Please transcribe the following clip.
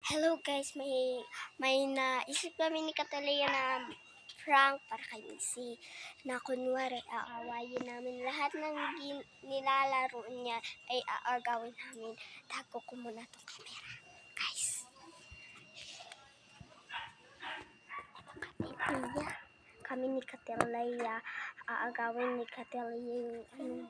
Hello guys, may naisip kami ni Catalina na prank para kay Missy na kunwari aawayin namin lahat ng nilalaro niya ay aagawin namin. Tago ko muna tong camera. Guys. Kami ni Catalina, aagawin ni Catalina yung